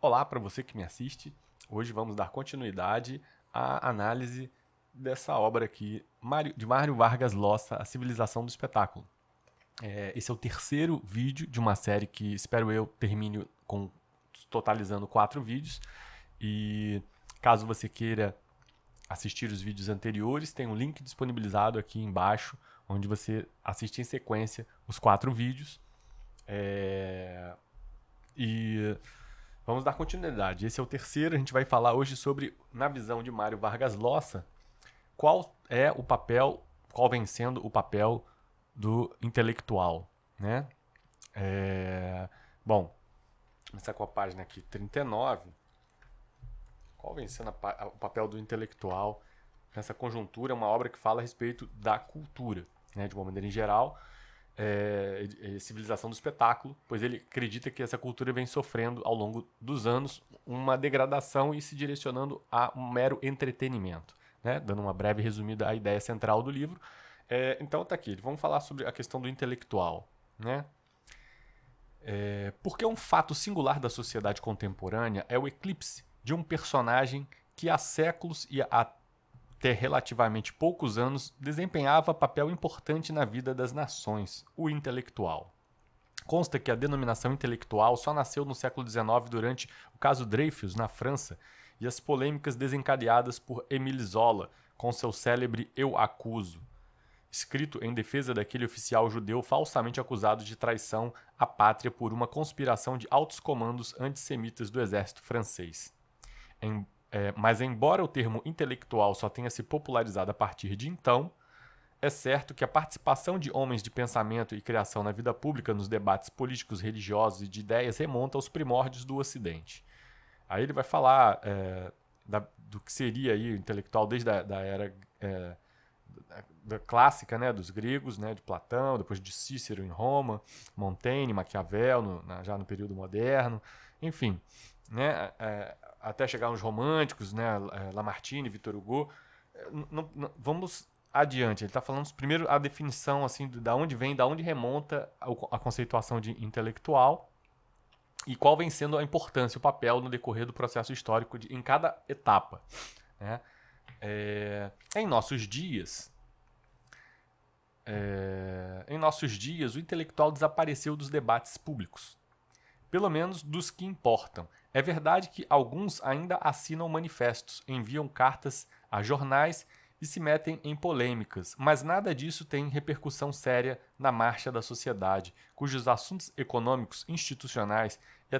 Olá para você que me assiste. Hoje vamos dar continuidade à análise dessa obra aqui, de Mário Vargas Llosa, A Civilização do Espetáculo. Esse é o terceiro vídeo de uma série que espero eu termine totalizando 4 vídeos. E caso você queira assistir os vídeos anteriores, tem um link disponibilizado aqui embaixo, onde você assiste em sequência os 4 vídeos. E vamos dar continuidade. Esse é o terceiro. A gente vai falar hoje sobre, na visão de Mário Vargas Llosa, qual vem sendo o papel do intelectual, né? Bom, começar com a página aqui 39. Qual vem sendo o papel do intelectual nessa conjuntura? É uma obra que fala a respeito da cultura, né? De uma maneira em geral, civilização do espetáculo, pois ele acredita que essa cultura vem sofrendo ao longo dos anos uma degradação e se direcionando a um mero entretenimento, né? Dando uma breve resumida à ideia central do livro. Então tá aqui, vamos falar sobre a questão do intelectual, né? Porque um fato singular da sociedade contemporânea é o eclipse de um personagem que há séculos e até relativamente poucos anos desempenhava papel importante na vida das nações, o intelectual. Consta que a denominação intelectual só nasceu no século XIX durante o caso Dreyfus, na França, e as polêmicas desencadeadas por Émile Zola com seu célebre Eu Acuso, escrito em defesa daquele oficial judeu falsamente acusado de traição à pátria por uma conspiração de altos comandos antissemitas do exército francês. Mas embora o termo intelectual só tenha se popularizado a partir de então, é certo que a participação de homens de pensamento e criação na vida pública nos debates políticos, religiosos e de ideias remonta aos primórdios do Ocidente. Aí ele vai falar do que seria aí o intelectual desde a era da clássica, né, dos gregos, né, de Platão, depois de Cícero em Roma, Montaigne, Maquiavel, já no período moderno, enfim, né, até chegar nos românticos, né, Lamartine, Victor Hugo. Vamos adiante. Ele está falando primeiro a definição assim da onde vem, da onde remonta a conceituação de intelectual e qual vem sendo a importância, o papel no decorrer do processo histórico em cada etapa, né? Em nossos dias, o intelectual desapareceu dos debates públicos, pelo menos dos que importam. É verdade que alguns ainda assinam manifestos, enviam cartas a jornais e se metem em polêmicas, mas nada disso tem repercussão séria na marcha da sociedade, cujos assuntos econômicos, institucionais e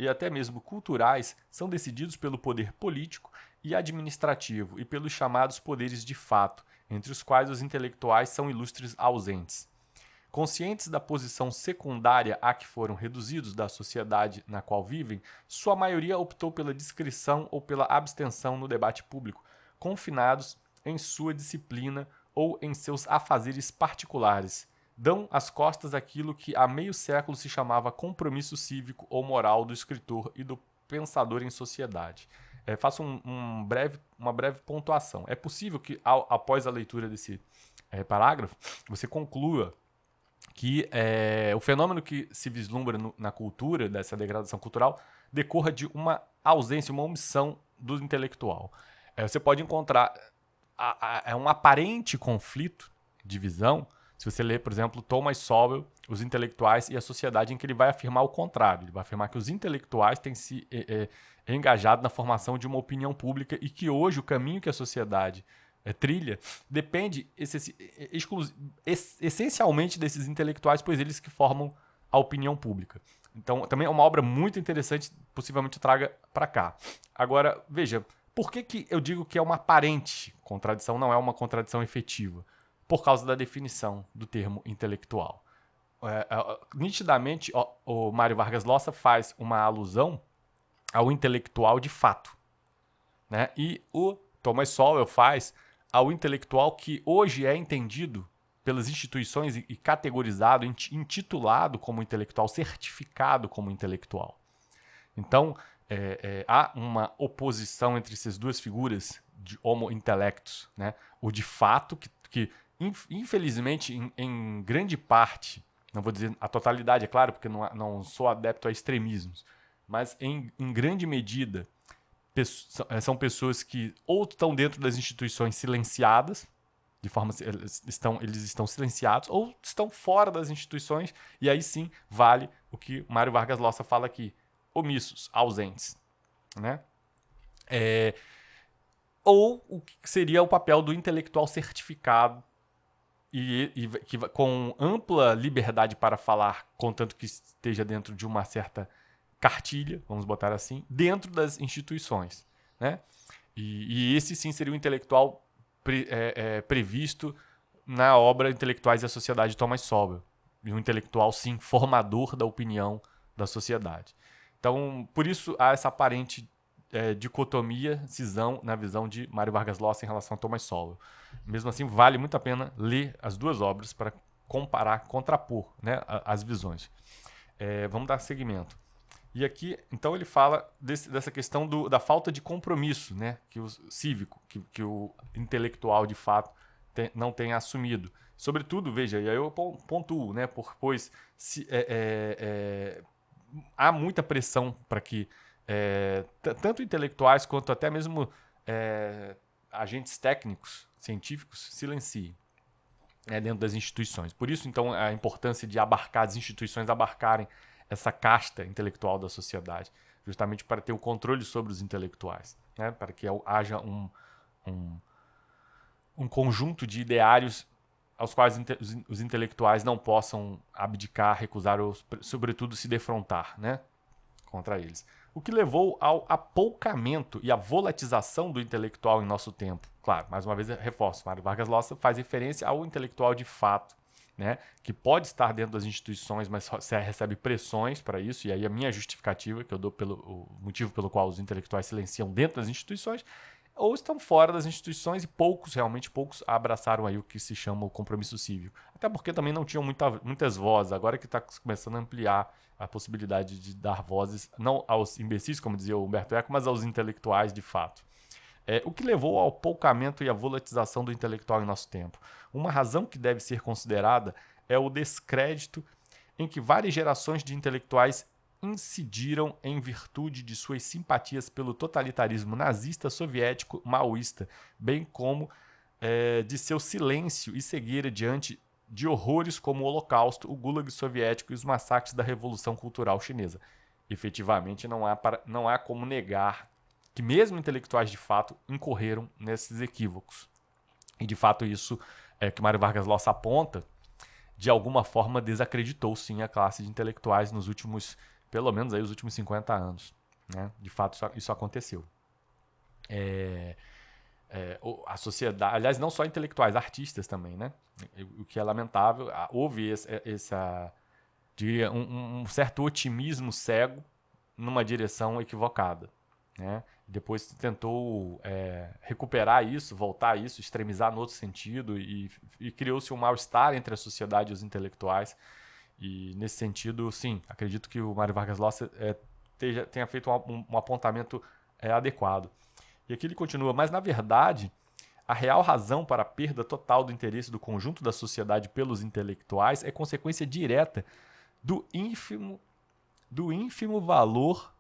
até mesmo culturais são decididos pelo poder político e administrativo e pelos chamados poderes de fato, entre os quais os intelectuais são ilustres ausentes. Conscientes da posição secundária a que foram reduzidos da sociedade na qual vivem, sua maioria optou pela discrição ou pela abstenção no debate público, confinados em sua disciplina ou em seus afazeres particulares. Dão as costas àquilo que há meio século se chamava compromisso cívico ou moral do escritor e do pensador em sociedade. Faço uma breve pontuação. É possível que, após a leitura desse parágrafo, você conclua que o fenômeno que se vislumbra na cultura, dessa degradação cultural, decorra de uma ausência, uma omissão do intelectual. Você pode encontrar um aparente conflito de visão se você ler, por exemplo, Thomas Sowell, Os Intelectuais e a Sociedade, em que ele vai afirmar o contrário. Ele vai afirmar que os intelectuais têm se engajado na formação de uma opinião pública e que hoje o caminho que a sociedade trilha depende essencialmente desses intelectuais, pois eles que formam a opinião pública. Então, também é uma obra muito interessante, possivelmente eu traga para cá. Agora, veja, por que eu digo que é uma aparente contradição, não é uma contradição efetiva? Por causa da definição do termo intelectual. Nitidamente, o Mário Vargas Llosa faz uma alusão ao intelectual de fato, né? E o Thomas Sowell faz ao intelectual que hoje é entendido pelas instituições e categorizado, intitulado como intelectual, certificado como intelectual. Então, há uma oposição entre essas duas figuras de homo intellectus, né? O de fato, que infelizmente, em grande parte, não vou dizer a totalidade, é claro, porque não sou adepto a extremismos, mas em grande medida são pessoas que ou estão dentro das instituições silenciadas, de forma eles estão silenciados, ou estão fora das instituições, e aí sim vale o que Mário Vargas Llosa fala aqui, omissos, ausentes, né? Ou o que seria o papel do intelectual certificado que com ampla liberdade para falar, contanto que esteja dentro de uma certa cartilha, vamos botar assim, dentro das instituições, né? E esse sim seria o intelectual previsto na obra Intelectuais e a Sociedade de Thomas Sowell. E um intelectual, sim, formador da opinião da sociedade. Então, por isso há essa aparente dicotomia, cisão na visão de Mário Vargas Llosa em relação a Thomas Sowell. Mesmo assim, vale muito a pena ler as duas obras para comparar, contrapor, né, as visões. Vamos dar seguimento. E aqui, então, ele fala dessa questão da falta de compromisso, né, que o cívico, que o intelectual, de fato, não tem assumido. Sobretudo, veja, e aí eu pontuo, né, pois há muita pressão para que tanto intelectuais quanto até mesmo agentes técnicos, científicos, silenciem dentro das instituições. Por isso, então, a importância de as instituições abarcarem essa casta intelectual da sociedade, justamente para ter o controle sobre os intelectuais, né? Para que haja um conjunto de ideários aos quais os intelectuais não possam abdicar, recusar ou, sobretudo, se defrontar, né, contra eles. O que levou ao apoucamento e à volatização do intelectual em nosso tempo. Claro, mais uma vez reforço, Mário Vargas Llosa faz referência ao intelectual de fato, né, que pode estar dentro das instituições, mas recebe pressões para isso, e aí a minha justificativa, que eu dou o motivo pelo qual os intelectuais silenciam dentro das instituições, ou estão fora das instituições e realmente poucos abraçaram aí o que se chama o compromisso cívico. Até porque também não tinham muitas vozes, agora que está começando a ampliar a possibilidade de dar vozes, não aos imbecis, como dizia o Humberto Eco, mas aos intelectuais de fato. O que levou ao poucamento e à volatização do intelectual em nosso tempo? Uma razão que deve ser considerada é o descrédito em que várias gerações de intelectuais incidiram em virtude de suas simpatias pelo totalitarismo nazista, soviético, maoísta, bem como de seu silêncio e cegueira diante de horrores como o Holocausto, o Gulag soviético e os massacres da Revolução Cultural Chinesa. Efetivamente, não há como negar que mesmo intelectuais de fato incorreram nesses equívocos. E de fato isso que Mário Vargas Llosa aponta, de alguma forma desacreditou sim a classe de intelectuais nos últimos, pelo menos aí os últimos 50 anos. Né? De fato isso aconteceu. A sociedade, aliás, não só intelectuais, artistas também, né? O que é lamentável, houve diria, um certo otimismo cego numa direção equivocada, né? Depois tentou recuperar isso, voltar a isso, extremizar no outro sentido e criou-se um mal-estar entre a sociedade e os intelectuais. E nesse sentido, sim, acredito que o Mário Vargas Llosa tenha feito um apontamento adequado. E aqui ele continua, mas na verdade, a real razão para a perda total do interesse do conjunto da sociedade pelos intelectuais é consequência direta do ínfimo valor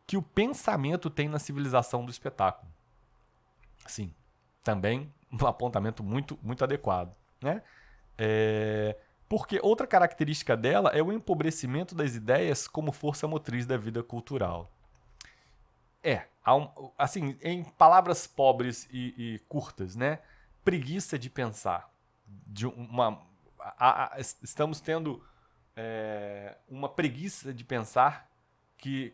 que o pensamento tem na civilização do espetáculo. Sim, também um apontamento muito, muito adequado. Né? Porque outra característica dela é o empobrecimento das ideias como força motriz da vida cultural. Assim, em palavras pobres e curtas, né? Preguiça de pensar. Estamos tendo uma preguiça de pensar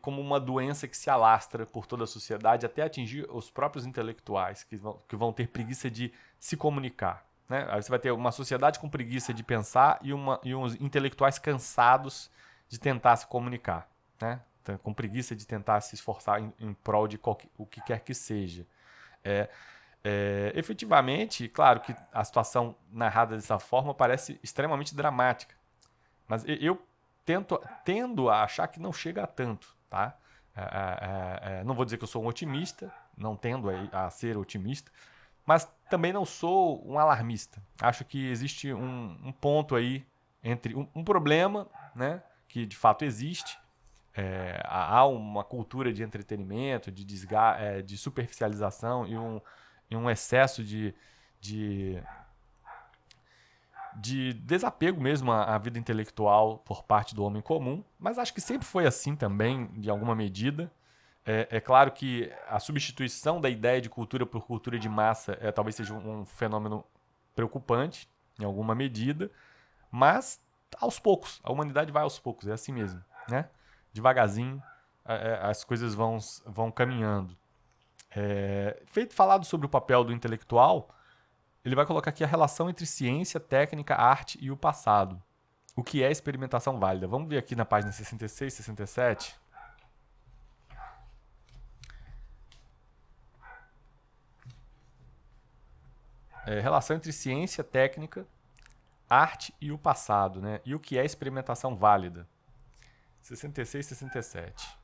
como uma doença que se alastra por toda a sociedade até atingir os próprios intelectuais, que vão ter preguiça de se comunicar. Né? Aí você vai ter uma sociedade com preguiça de pensar e uns intelectuais cansados de tentar se comunicar. Né? Com preguiça de tentar se esforçar em prol de o que quer que seja. Efetivamente, claro que a situação narrada dessa forma parece extremamente dramática, mas eu tendo a achar que não chega a tanto. Tá? Não vou dizer que eu sou um otimista, não tendo a ser otimista, mas também não sou um alarmista. Acho que existe um ponto aí entre um problema, né, que de fato existe, há uma cultura de entretenimento, de superficialização e um excesso de, de desapego mesmo à vida intelectual por parte do homem comum, mas acho que sempre foi assim também, de alguma medida. É claro que a substituição da ideia de cultura por cultura de massa talvez seja um fenômeno preocupante, em alguma medida, mas aos poucos, a humanidade vai aos poucos, é assim mesmo, né? Devagarzinho as coisas vão caminhando. Feito falado sobre o papel do intelectual, ele vai colocar aqui a relação entre ciência, técnica, arte e o passado. O que é experimentação válida? Vamos ver aqui na página 66, 67. Relação entre ciência, técnica, arte e o passado, né? E o que é experimentação válida? 66, 67.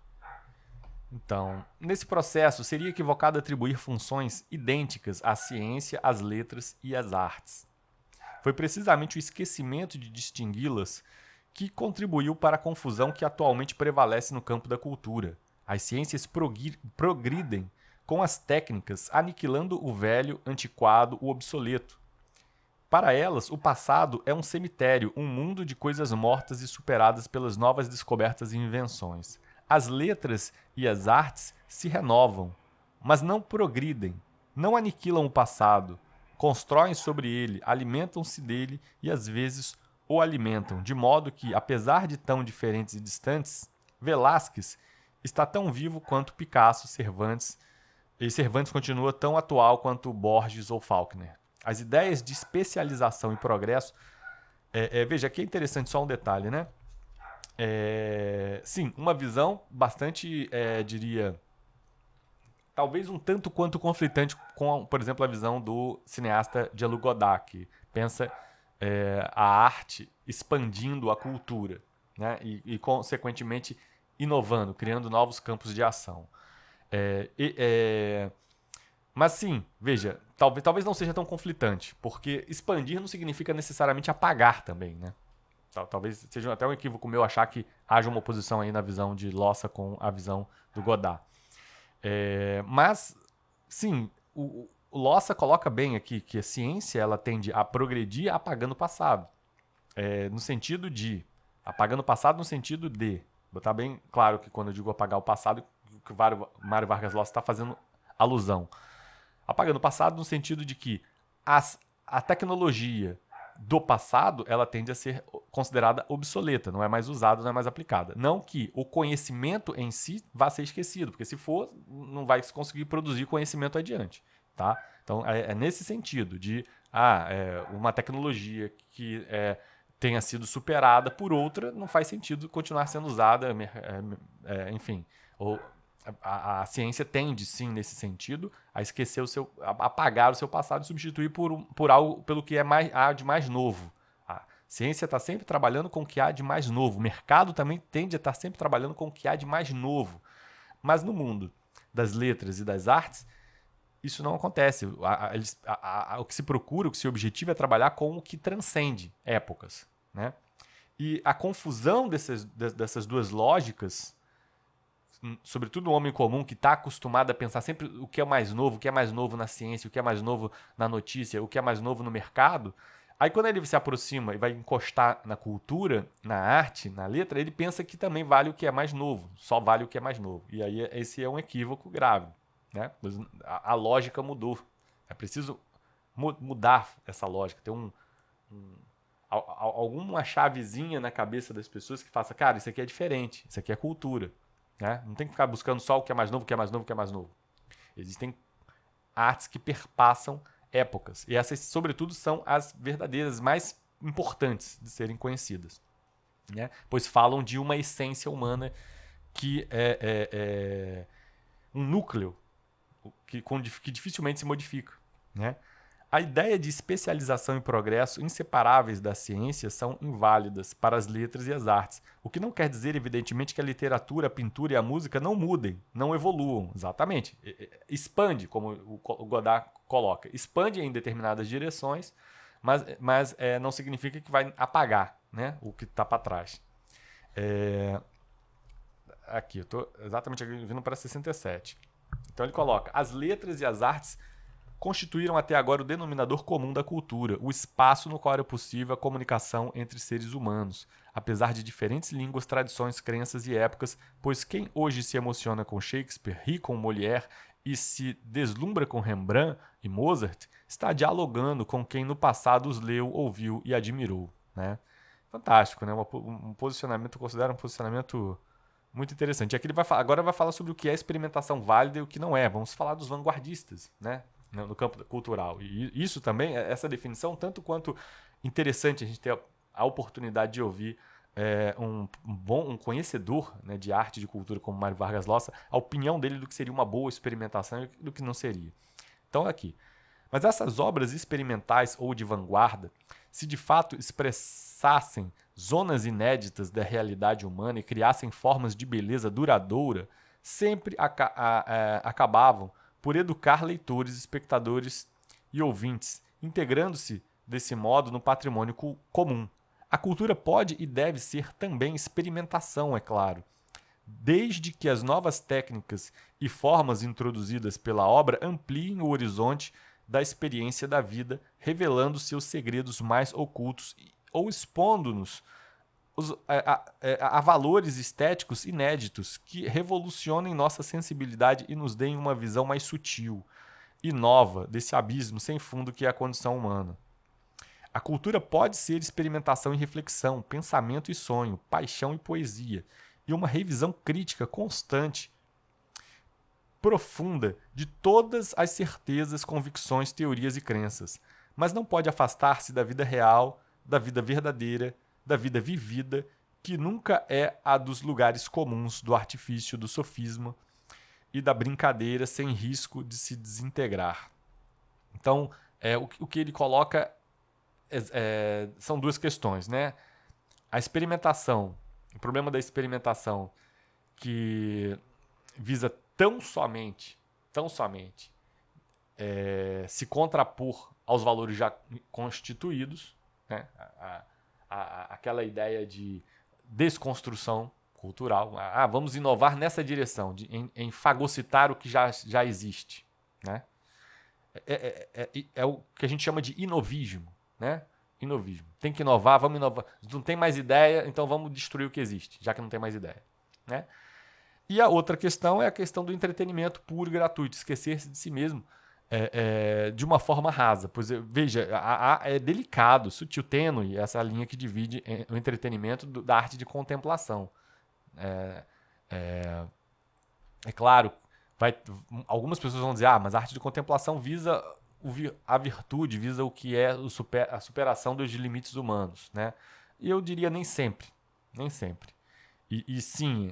Então, nesse processo, seria equivocado atribuir funções idênticas à ciência, às letras e às artes. Foi precisamente o esquecimento de distingui-las que contribuiu para a confusão que atualmente prevalece no campo da cultura. As ciências progridem com as técnicas, aniquilando o velho, antiquado, o obsoleto. Para elas, o passado é um cemitério, um mundo de coisas mortas e superadas pelas novas descobertas e invenções. As letras e as artes se renovam, mas não progridem, não aniquilam o passado, constroem sobre ele, alimentam-se dele e às vezes o alimentam, de modo que, apesar de tão diferentes e distantes, Velázquez está tão vivo quanto Picasso, Cervantes, e Cervantes continua tão atual quanto Borges ou Faulkner. As ideias de especialização e progresso. Veja, aqui é interessante só um detalhe, né? Sim, uma visão bastante, diria, talvez um tanto quanto conflitante com, por exemplo, a visão do cineasta Jean-Luc Godard, que pensa a arte expandindo a cultura, né? Consequentemente, inovando, criando novos campos de ação. Mas sim, veja, talvez não seja tão conflitante, porque expandir não significa necessariamente apagar também, né? Talvez seja até um equívoco meu achar que haja uma oposição aí na visão de Lossa com a visão do Godard. Mas, sim, o Lossa coloca bem aqui que a ciência ela tende a progredir apagando o passado. No sentido de... Apagando o passado no sentido de... Botar bem claro que quando eu digo apagar o passado, que o Mário Vargas Llosa está fazendo alusão. Apagando o passado no sentido de que a tecnologia do passado ela tende a ser considerada obsoleta, não é mais usada, não é mais aplicada. Não que o conhecimento em si vá ser esquecido, porque se for, não vai conseguir produzir conhecimento adiante. Tá? Então é nesse sentido de uma tecnologia que tenha sido superada por outra, não faz sentido continuar sendo usada, enfim. Ou a ciência tende, sim, nesse sentido, a esquecer a apagar o seu passado e substituir por algo pelo que há de mais novo. A ciência está sempre trabalhando com o que há de mais novo. O mercado também tende a estar sempre trabalhando com o que há de mais novo. Mas no mundo das letras e das artes, isso não acontece. O que se procura, o que se objetiva é trabalhar com o que transcende épocas, né? E a confusão dessas duas lógicas, sobretudo o homem comum que está acostumado a pensar sempre o que é mais novo, o que é mais novo na ciência, o que é mais novo na notícia, o que é mais novo no mercado. Aí quando ele se aproxima e vai encostar na cultura, na arte, na letra, ele pensa que também vale o que é mais novo, só vale o que é mais novo. E aí esse é um equívoco grave, né? A lógica mudou. É preciso mudar essa lógica, ter alguma chavezinha na cabeça das pessoas que faça, cara, isso aqui é diferente, isso aqui é cultura. Né? Não tem que ficar buscando só o que é mais novo, o que é mais novo, o que é mais novo. Existem artes que perpassam épocas. E essas, sobretudo, são as verdadeiras, mais importantes de serem conhecidas. Né? Pois falam de uma essência humana que é um núcleo que dificilmente se modifica. Né? A ideia de especialização e progresso inseparáveis da ciência são inválidas para as letras e as artes, o que não quer dizer, evidentemente, que a literatura, a pintura e a música não mudem, não evoluam. Exatamente. Expande, como o Godard coloca, expande em determinadas direções, mas não significa que vai apagar, né, o que está para trás. Aqui, eu estou exatamente vindo para 67. Então ele coloca: as letras e as artes constituíram até agora o denominador comum da cultura, o espaço no qual era possível a comunicação entre seres humanos, apesar de diferentes línguas, tradições, crenças e épocas, pois quem hoje se emociona com Shakespeare, ri com Molière e se deslumbra com Rembrandt e Mozart, está dialogando com quem no passado os leu, ouviu e admirou, né? Fantástico, né? Um posicionamento, eu considero um posicionamento muito interessante. Aqui ele agora vai falar sobre o que é experimentação válida e o que não é. Vamos falar dos vanguardistas, né? No campo cultural. E isso também, essa definição, tanto quanto interessante a gente ter a oportunidade de ouvir um conhecedor, né, de arte e de cultura como Mário Vargas Llosa, a opinião dele do que seria uma boa experimentação e do que não seria. Então, aqui. Mas essas obras experimentais ou de vanguarda, se de fato expressassem zonas inéditas da realidade humana e criassem formas de beleza duradoura, sempre acabavam por educar leitores, espectadores e ouvintes, integrando-se desse modo no patrimônio comum. A cultura pode e deve ser também experimentação, é claro, desde que as novas técnicas e formas introduzidas pela obra ampliem o horizonte da experiência da vida, revelando seus segredos mais ocultos ou expondo-nos a valores estéticos inéditos que revolucionem nossa sensibilidade e nos deem uma visão mais sutil e nova desse abismo sem fundo que é a condição humana. A cultura pode ser experimentação e reflexão, pensamento e sonho, paixão e poesia, e uma revisão crítica constante, profunda, de todas as certezas, convicções, teorias e crenças, mas não pode afastar-se da vida real, da vida verdadeira, da vida vivida, que nunca é a dos lugares comuns, do artifício, do sofisma e da brincadeira sem risco de se desintegrar. Então, o que ele coloca são duas questões, né? A experimentação, o problema da experimentação que visa tão somente se contrapor aos valores já constituídos, né? Aquela ideia de desconstrução cultural. Vamos inovar nessa direção, em fagocitar o que já existe, né? É o que a gente chama de inovismo, né? Inovismo. Tem que inovar, vamos inovar. Não tem mais ideia, então vamos destruir o que existe, já que não tem mais ideia, né? E a outra questão é a questão do entretenimento puro e gratuito, esquecer-se de si mesmo de uma forma rasa. Pois veja, é delicado, sutil, tênue essa linha que divide o entretenimento da arte de contemplação. É claro, algumas pessoas vão dizer, mas a arte de contemplação visa a virtude, visa o que é a superação dos limites humanos, né? E eu diria nem sempre, nem sempre. E sim,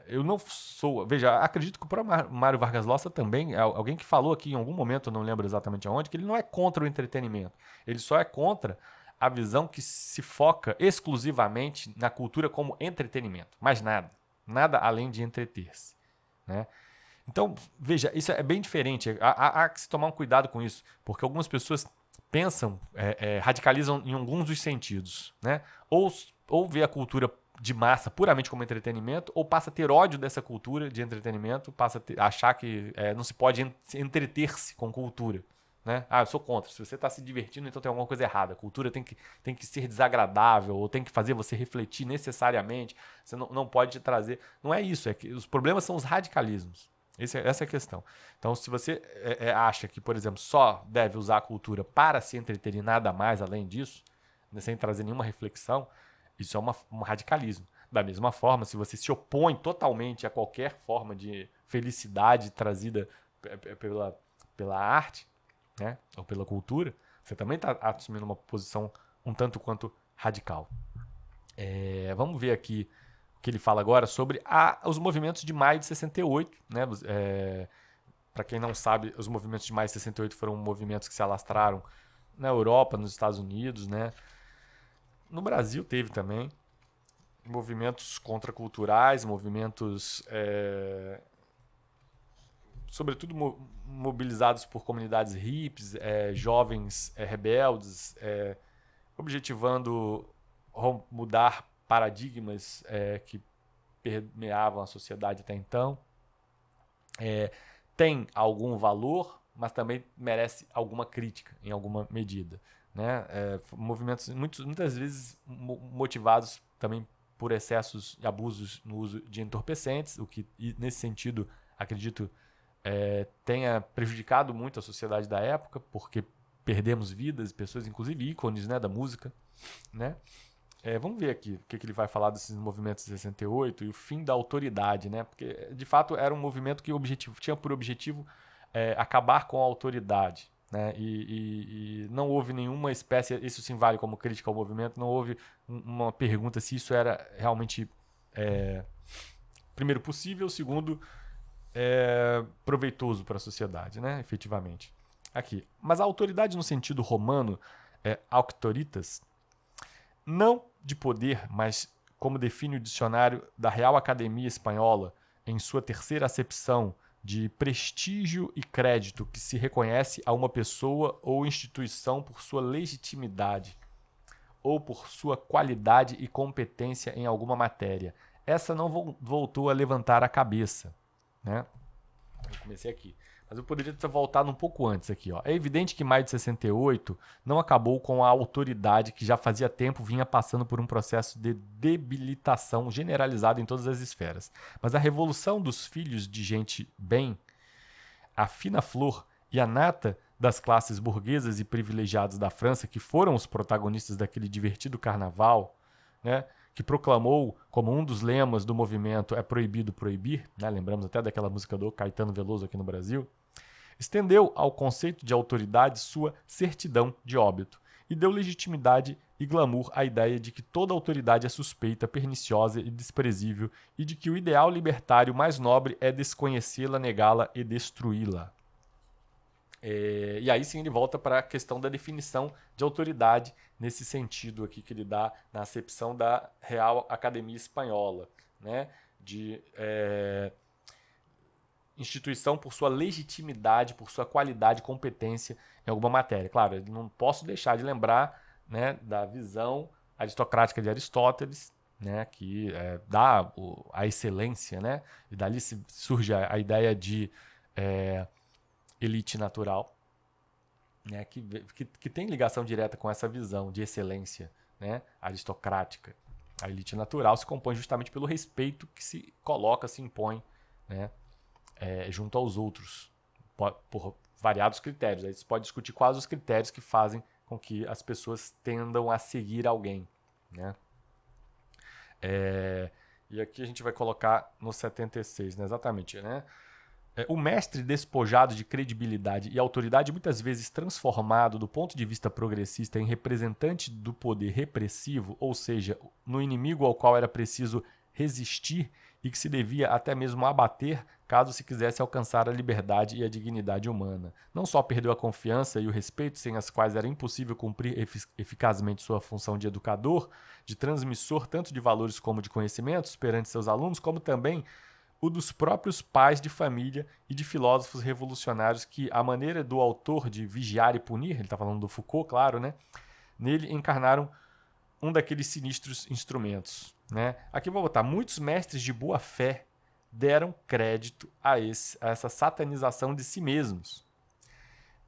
eu não sou. Veja, acredito que o próprio Mário Vargas Llosa também, alguém que falou aqui em algum momento, eu não lembro exatamente aonde, que ele não é contra o entretenimento. Ele só é contra a visão que se foca exclusivamente na cultura como entretenimento. Mais nada. Nada além de entreter-se, né? Então, veja, isso é bem diferente. Há que se tomar um cuidado com isso, porque algumas pessoas pensam, radicalizam em alguns dos sentidos, né? Ou vê a cultura de massa puramente como entretenimento, ou passa a ter ódio dessa cultura de entretenimento, passa a achar que não se pode entreter-se com cultura, né? Eu sou contra. Se você está se divertindo, então tem alguma coisa errada. A cultura tem que ser desagradável, ou tem que fazer você refletir necessariamente. Você não pode te trazer. Não é isso, é que os problemas são os radicalismos. Essa é a questão. Então, se você acha que, por exemplo, só deve usar a cultura para se entreter e nada mais além disso, né, sem trazer nenhuma reflexão, isso é um radicalismo. Da mesma forma, se você se opõe totalmente a qualquer forma de felicidade trazida pela arte, né, ou pela cultura, você também está assumindo uma posição um tanto quanto radical. Vamos ver aqui o que ele fala agora sobre os movimentos de maio de 68. Né? Para quem não sabe, os movimentos de maio de 68 foram movimentos que se alastraram na Europa, nos Estados Unidos. Né? No Brasil teve também movimentos contraculturais, movimentos sobretudo mobilizados por comunidades hippies, jovens rebeldes, objetivando mudar paradigmas que permeavam a sociedade até então. Tem algum valor, mas também merece alguma crítica em alguma medida, né? Movimentos muitas vezes motivados também por excessos e abusos no uso de entorpecentes, o que nesse sentido acredito tenha prejudicado muito a sociedade da época, porque perdemos vidas, pessoas, inclusive ícones, né, da música, né? Vamos ver aqui o que ele vai falar desses movimentos de 68 e o fim da autoridade, né? Porque, de fato, era um movimento que tinha por objetivo acabar com a autoridade, né? E não houve nenhuma espécie, isso sim vale como crítica ao movimento, não houve uma pergunta se isso era realmente, primeiro, possível, segundo, proveitoso para a sociedade, né? Efetivamente. Aqui. Mas a autoridade no sentido romano, auctoritas, não de poder, mas como define o dicionário da Real Academia Espanhola, em sua terceira acepção de prestígio e crédito que se reconhece a uma pessoa ou instituição por sua legitimidade ou por sua qualidade e competência em alguma matéria. Essa não voltou a levantar a cabeça, né? Eu comecei aqui. Mas eu poderia ter voltado um pouco antes aqui. Ó. É evidente que maio de 68 não acabou com a autoridade que já fazia tempo vinha passando por um processo de debilitação generalizado em todas as esferas. Mas a revolução dos filhos de gente bem, a fina flor e a nata das classes burguesas e privilegiadas da França, que foram os protagonistas daquele divertido carnaval, né? Que proclamou como um dos lemas do movimento é proibido proibir, né? Lembramos até daquela música do Caetano Veloso aqui no Brasil, estendeu ao conceito de autoridade sua certidão de óbito e deu legitimidade e glamour à ideia de que toda autoridade é suspeita, perniciosa e desprezível e de que o ideal libertário mais nobre é desconhecê-la, negá-la e destruí-la. E aí sim ele volta para a questão da definição de autoridade nesse sentido aqui que ele dá na acepção da Real Academia Espanhola, né? De instituição por sua legitimidade, por sua qualidade e competência em alguma matéria. Claro, eu não posso deixar de lembrar, né, da visão aristocrática de Aristóteles, né, que dá a excelência, né, e dali surge a ideia de elite natural, né, que tem ligação direta com essa visão de excelência, né, aristocrática. A elite natural se compõe justamente pelo respeito que se coloca, se impõe, né, junto aos outros, por variados critérios. Aí você pode discutir quais os critérios que fazem com que as pessoas tendam a seguir alguém, né? E aqui a gente vai colocar no 76, né? Exatamente, né? O mestre despojado de credibilidade e autoridade, muitas vezes transformado do ponto de vista progressista em representante do poder repressivo, ou seja, no inimigo ao qual era preciso resistir e que se devia até mesmo abater caso se quisesse alcançar a liberdade e a dignidade humana. Não só perdeu a confiança e o respeito, sem as quais era impossível cumprir eficazmente sua função de educador, de transmissor tanto de valores como de conhecimentos perante seus alunos, como também o dos próprios pais de família e de filósofos revolucionários que, à maneira do autor de Vigiar e Punir, ele está falando do Foucault, claro, né? Nele encarnaram um daqueles sinistros instrumentos, né? Aqui eu vou botar, muitos mestres de boa fé deram crédito a essa satanização de si mesmos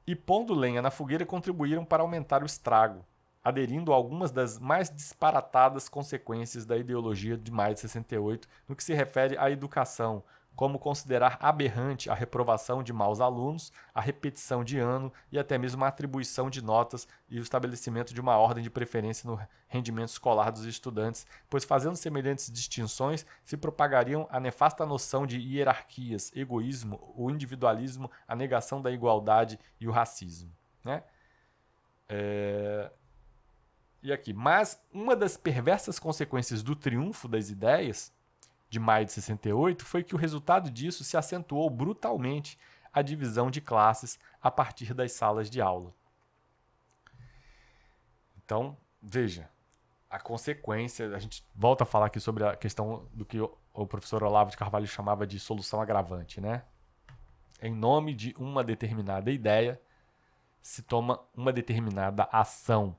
e, pondo lenha na fogueira, contribuíram para aumentar o estrago, aderindo a algumas das mais disparatadas consequências da ideologia de maio de 68 no que se refere à educação, como considerar aberrante a reprovação de maus alunos, a repetição de ano e até mesmo a atribuição de notas e o estabelecimento de uma ordem de preferência no rendimento escolar dos estudantes, pois fazendo semelhantes distinções se propagariam a nefasta noção de hierarquias, egoísmo, o individualismo, a negação da igualdade e o racismo, né? E aqui, mas uma das perversas consequências do triunfo das ideias de maio de 68 foi que o resultado disso se acentuou brutalmente a divisão de classes a partir das salas de aula. Então, veja, a consequência, a gente volta a falar aqui sobre a questão do que o professor Olavo de Carvalho chamava de solução agravante, né? Em nome de uma determinada ideia, se toma uma determinada ação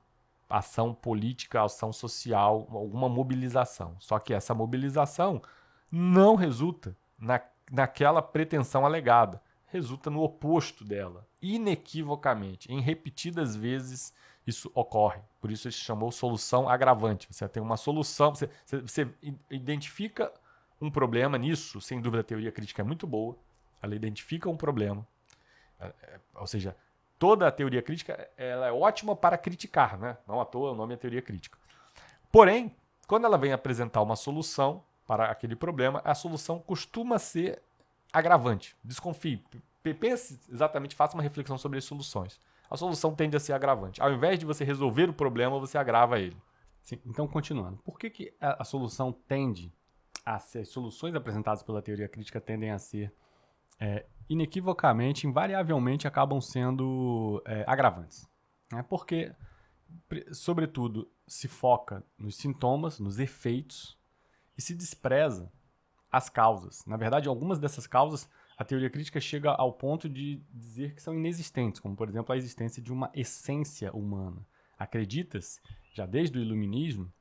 política, ação social, alguma mobilização. Só que essa mobilização não resulta naquela pretensão alegada. Resulta no oposto dela, inequivocamente. Em repetidas vezes isso ocorre. Por isso ele chamou solução agravante. Você tem uma solução, você identifica um problema nisso, sem dúvida a teoria crítica é muito boa. Ela identifica um problema. Ou seja, toda a teoria crítica ela é ótima para criticar, né? Não à toa o nome é teoria crítica. Porém, quando ela vem apresentar uma solução para aquele problema, a solução costuma ser agravante. Desconfie. Pense exatamente, faça uma reflexão sobre as soluções. A solução tende a ser agravante. Ao invés de você resolver o problema, você agrava ele. Sim, então, continuando. Por que a solução tende a ser... As soluções apresentadas pela teoria crítica tendem a ser inequivocamente, invariavelmente, acabam sendo agravantes? Porque, sobretudo, se foca nos sintomas, nos efeitos, e se despreza as causas. Na verdade, algumas dessas causas, a teoria crítica chega ao ponto de dizer que são inexistentes, como, por exemplo, a existência de uma essência humana. Acredita-se, já desde o iluminismo,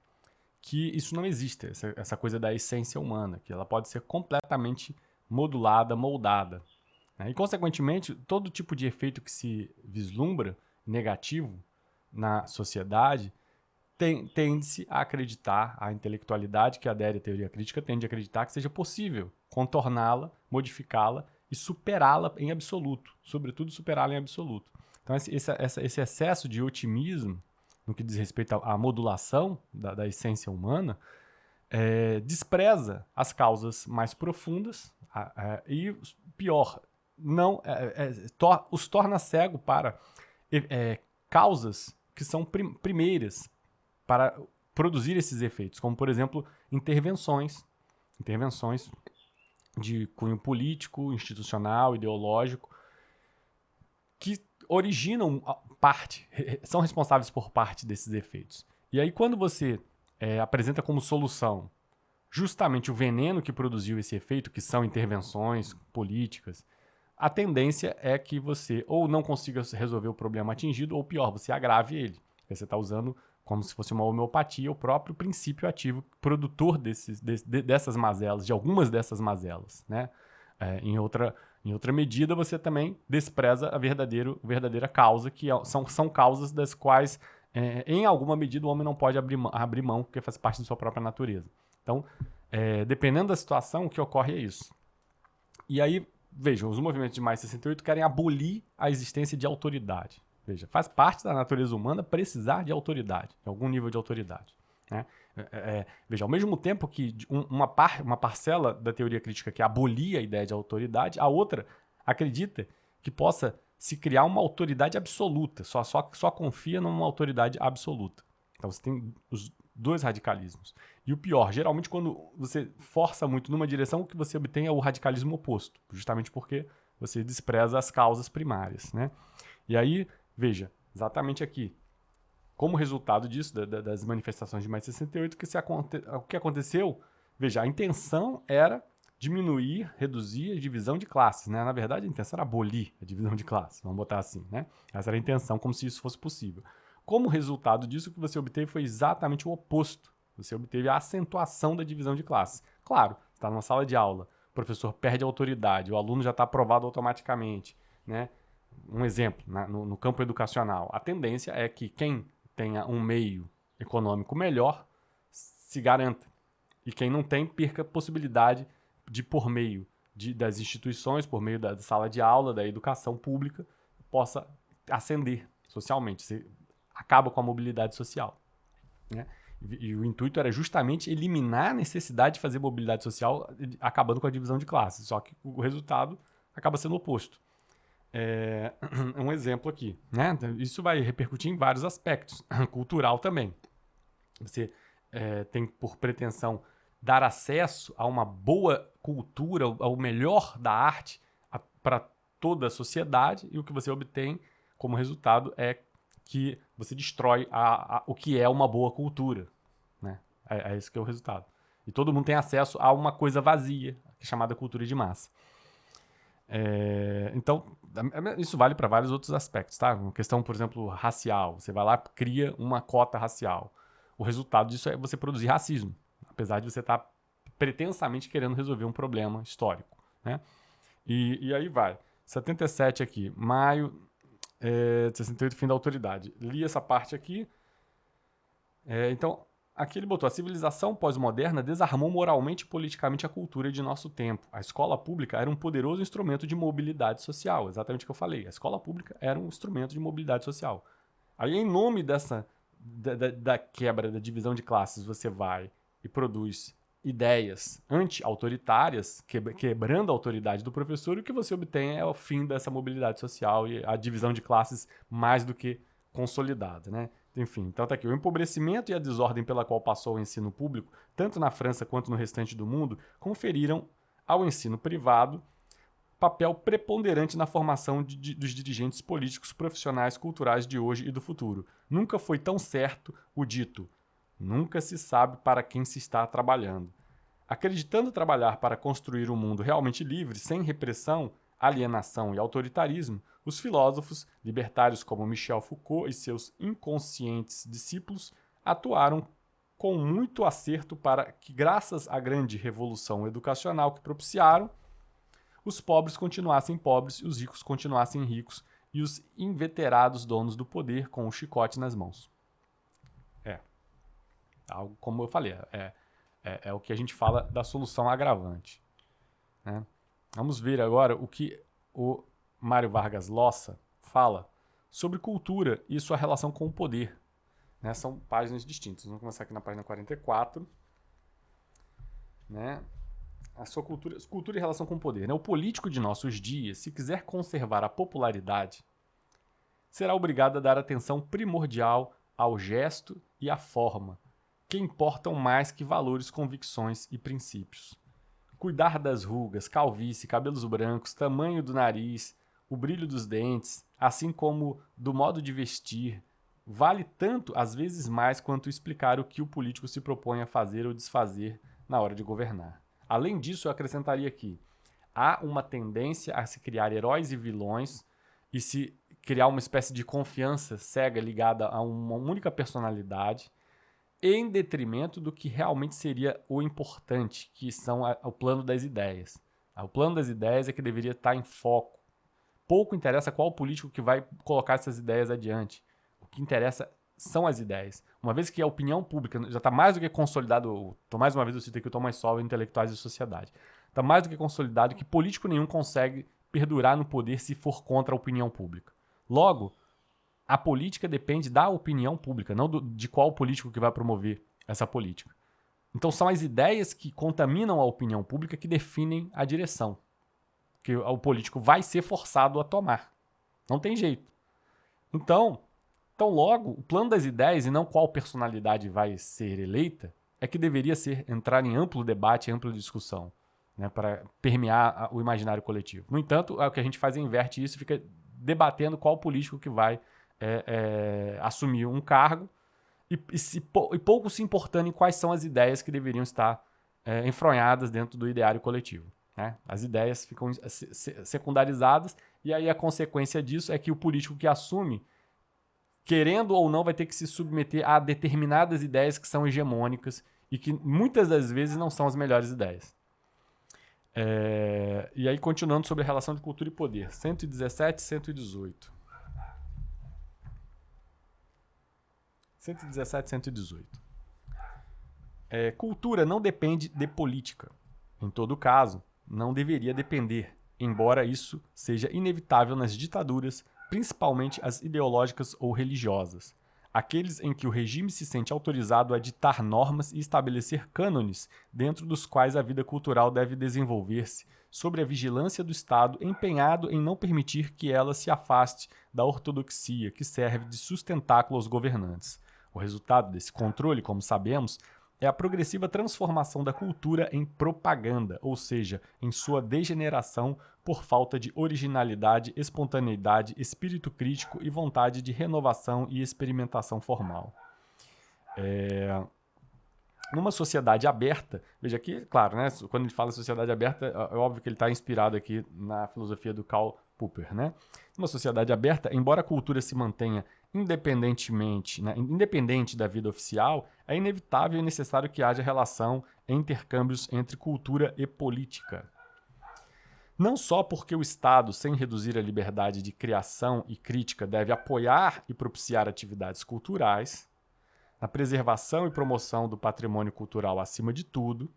que isso não existe, essa coisa da essência humana, que ela pode ser completamente modulada, moldada. E, consequentemente, todo tipo de efeito que se vislumbra negativo na sociedade tende-se a acreditar, a intelectualidade que adere à teoria crítica tende a acreditar que seja possível contorná-la, modificá-la e superá-la em absoluto, sobretudo superá-la em absoluto. Então, esse excesso de otimismo no que diz respeito à modulação da essência humana despreza as causas mais profundas e, pior, os torna cego para causas que são primeiras para produzir esses efeitos, como, por exemplo, intervenções de cunho político, institucional, ideológico, que originam são responsáveis por parte desses efeitos. E aí, quando você apresenta como solução justamente o veneno que produziu esse efeito, que são intervenções políticas, a tendência é que você ou não consiga resolver o problema atingido, ou pior, você agrave ele. Você está usando como se fosse uma homeopatia, o próprio princípio ativo produtor dessas mazelas, de algumas dessas mazelas, né? Em outra medida, você também despreza a verdadeira causa, que são causas das quais, em alguma medida, o homem não pode abrir mão, porque faz parte de sua própria natureza. Então, dependendo da situação, o que ocorre é isso. E aí, vejam, os movimentos de Maio 68 querem abolir a existência de autoridade. Veja, faz parte da natureza humana precisar de autoridade, de algum nível de autoridade. Né? Veja, ao mesmo tempo que uma parcela da teoria crítica que abolia a ideia de autoridade, a outra acredita que possa se criar uma autoridade absoluta, só confia numa autoridade absoluta. Então você tem os dois radicalismos. E o pior, geralmente quando você força muito numa direção, o que você obtém é o radicalismo oposto, justamente porque você despreza as causas primárias. Né? E aí, veja, exatamente aqui, como resultado disso, das manifestações de Maio 68, o que aconteceu? Veja, a intenção era diminuir, reduzir a divisão de classes. Né? Na verdade, a intenção era abolir a divisão de classes, vamos botar assim. Né? Essa era a intenção, como se isso fosse possível. Como resultado disso, o que você obteve foi exatamente o oposto. Você obteve a acentuação da divisão de classes. Claro, você está numa sala de aula, o professor perde a autoridade, o aluno já está aprovado automaticamente. Né? Um exemplo, no campo educacional, a tendência é que quem tenha um meio econômico melhor se garanta. E quem não tem, perca a possibilidade de, por meio das instituições, por meio da sala de aula, da educação pública, possa ascender socialmente. Você acaba com a mobilidade social. Né? E o intuito era justamente eliminar a necessidade de fazer mobilidade social, acabando com a divisão de classes. Só que o resultado acaba sendo o oposto. Um exemplo aqui. Né? Isso vai repercutir em vários aspectos. Cultural também. Você tem por pretensão dar acesso a uma boa cultura, ao melhor da arte para toda a sociedade, e o que você obtém como resultado é que você destrói o que é uma boa cultura. Né? É esse que é o resultado. E todo mundo tem acesso a uma coisa vazia, chamada cultura de massa. Então, isso vale para vários outros aspectos. Tá? Uma questão, por exemplo, racial. Você vai lá e cria uma cota racial. O resultado disso é você produzir racismo. Apesar de você estar pretensamente querendo resolver um problema histórico, né? E aí vai. 77 aqui, maio de 68, fim da autoridade. Li essa parte aqui. Então, aqui ele botou: a civilização pós-moderna desarmou moralmente e politicamente a cultura de nosso tempo. A escola pública era um poderoso instrumento de mobilidade social. Exatamente o que eu falei. A escola pública era um instrumento de mobilidade social. Aí, em nome da quebra, da divisão de classes, você vai e produz ideias anti-autoritárias, quebrando a autoridade do professor, e o que você obtém é o fim dessa mobilidade social e a divisão de classes mais do que consolidada, né? Enfim, então tá aqui. O empobrecimento e a desordem pela qual passou o ensino público, tanto na França quanto no restante do mundo, conferiram ao ensino privado papel preponderante na formação dos dirigentes políticos, profissionais, culturais de hoje e do futuro. Nunca foi tão certo o dito: nunca se sabe para quem se está trabalhando. Acreditando trabalhar para construir um mundo realmente livre, sem repressão, alienação e autoritarismo, os filósofos, libertários como Michel Foucault e seus inconscientes discípulos, atuaram com muito acerto para que, graças à grande revolução educacional que propiciaram, os pobres continuassem pobres, os ricos continuassem ricos e os inveterados donos do poder com o chicote nas mãos. Algo como eu falei, é o que a gente fala da solução agravante, né? Vamos ver agora o que o Mário Vargas Llosa fala sobre cultura e sua relação com o poder, né? São páginas distintas. Vamos começar aqui na página 44, né? A sua cultura e relação com o poder, né? O político de nossos dias, se quiser conservar a popularidade, será obrigado a dar atenção primordial ao gesto e à forma, que importam mais que valores, convicções e princípios. Cuidar das rugas, calvície, cabelos brancos, tamanho do nariz, o brilho dos dentes, assim como do modo de vestir, vale tanto, às vezes mais, quanto explicar o que o político se propõe a fazer ou desfazer na hora de governar. Além disso, eu acrescentaria aqui: há uma tendência a se criar heróis e vilões e se criar uma espécie de confiança cega ligada a uma única personalidade, em detrimento do que realmente seria o importante, que são o plano das ideias. O plano das ideias é que deveria estar em foco. Pouco interessa qual político que vai colocar essas ideias adiante. O que interessa são as ideias. Uma vez que a opinião pública já está mais do que consolidado, mais uma vez eu cito aqui o Thomas Sowell, Intelectuais e Sociedade, está mais do que consolidado que político nenhum consegue perdurar no poder se for contra a opinião pública. Logo, a política depende da opinião pública, não de qual político que vai promover essa política. Então são as ideias que contaminam a opinião pública que definem a direção que o político vai ser forçado a tomar. Não tem jeito. Então logo, o plano das ideias e não qual personalidade vai ser eleita é que deveria entrar em amplo debate, ampla discussão, né, para permear o imaginário coletivo. No entanto, o que a gente faz é inverte isso e fica debatendo qual político que vai assumir um cargo e pouco se importando em quais são as ideias que deveriam estar enfronhadas dentro do ideário coletivo, né? As ideias ficam secundarizadas e aí a consequência disso é que o político que assume, querendo ou não, vai ter que se submeter a determinadas ideias que são hegemônicas e que muitas das vezes não são as melhores ideias. E aí, continuando sobre a relação de cultura e poder. 117 e 118. 117 e 118. Cultura não depende de política. Em todo caso, não deveria depender, embora isso seja inevitável nas ditaduras, principalmente as ideológicas ou religiosas. Aqueles em que o regime se sente autorizado a ditar normas e estabelecer cânones dentro dos quais a vida cultural deve desenvolver-se, sob a vigilância do Estado empenhado em não permitir que ela se afaste da ortodoxia que serve de sustentáculo aos governantes. O resultado desse controle, como sabemos, é a progressiva transformação da cultura em propaganda, ou seja, em sua degeneração por falta de originalidade, espontaneidade, espírito crítico e vontade de renovação e experimentação formal. Numa sociedade aberta, veja aqui, claro, né, quando ele fala sociedade aberta, é óbvio que ele está inspirado aqui na filosofia do Karl Popper, né? Numa sociedade aberta, embora a cultura se mantenha independente da vida oficial, é inevitável e necessário que haja relação e intercâmbios entre cultura e política. Não só porque o Estado, sem reduzir a liberdade de criação e crítica, deve apoiar e propiciar atividades culturais, na preservação e promoção do patrimônio cultural acima de tudo,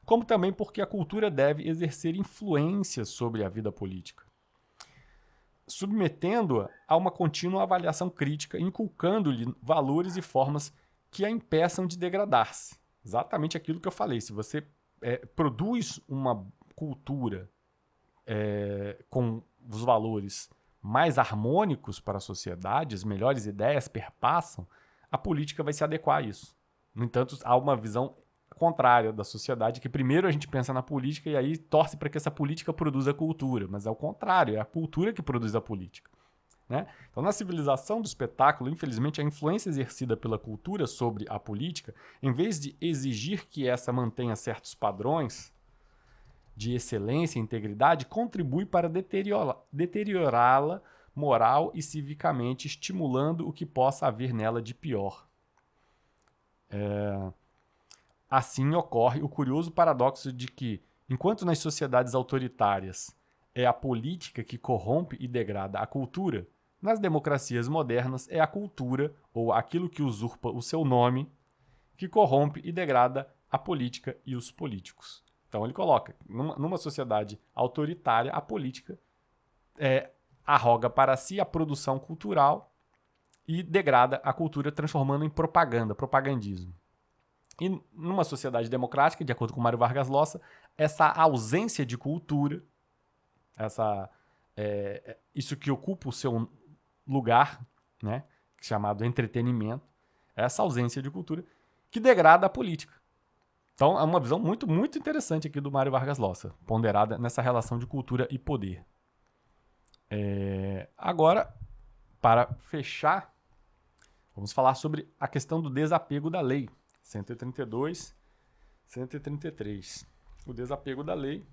como também porque a cultura deve exercer influência sobre a vida política, submetendo-a a uma contínua avaliação crítica, inculcando-lhe valores e formas que a impeçam de degradar-se. Exatamente aquilo que eu falei. Se você produz uma cultura com os valores mais harmônicos para a sociedade, as melhores ideias perpassam, a política vai se adequar a isso. No entanto, há uma visão contrária da sociedade, que primeiro a gente pensa na política e aí torce para que essa política produza cultura, mas é o contrário, é a cultura que produz a política. Né? Então, na civilização do espetáculo, infelizmente, a influência exercida pela cultura sobre a política, em vez de exigir que essa mantenha certos padrões de excelência e integridade, contribui para deteriorá-la moral e civicamente, estimulando o que possa haver nela de pior. Assim ocorre o curioso paradoxo de que, enquanto nas sociedades autoritárias é a política que corrompe e degrada a cultura, nas democracias modernas é a cultura, ou aquilo que usurpa o seu nome, que corrompe e degrada a política e os políticos. Então ele coloca, numa sociedade autoritária, a política arroga para si a produção cultural e degrada a cultura, transformando em propaganda, propagandismo. E numa sociedade democrática, de acordo com Mário Vargas Llosa, essa ausência de cultura, isso que ocupa o seu lugar, né, chamado entretenimento, essa ausência de cultura que degrada a política. Então é uma visão muito, muito interessante aqui do Mário Vargas Llosa, ponderada nessa relação de cultura e poder. Agora, para fechar, vamos falar sobre a questão do desapego da lei. 132, 133. O desapego da lei.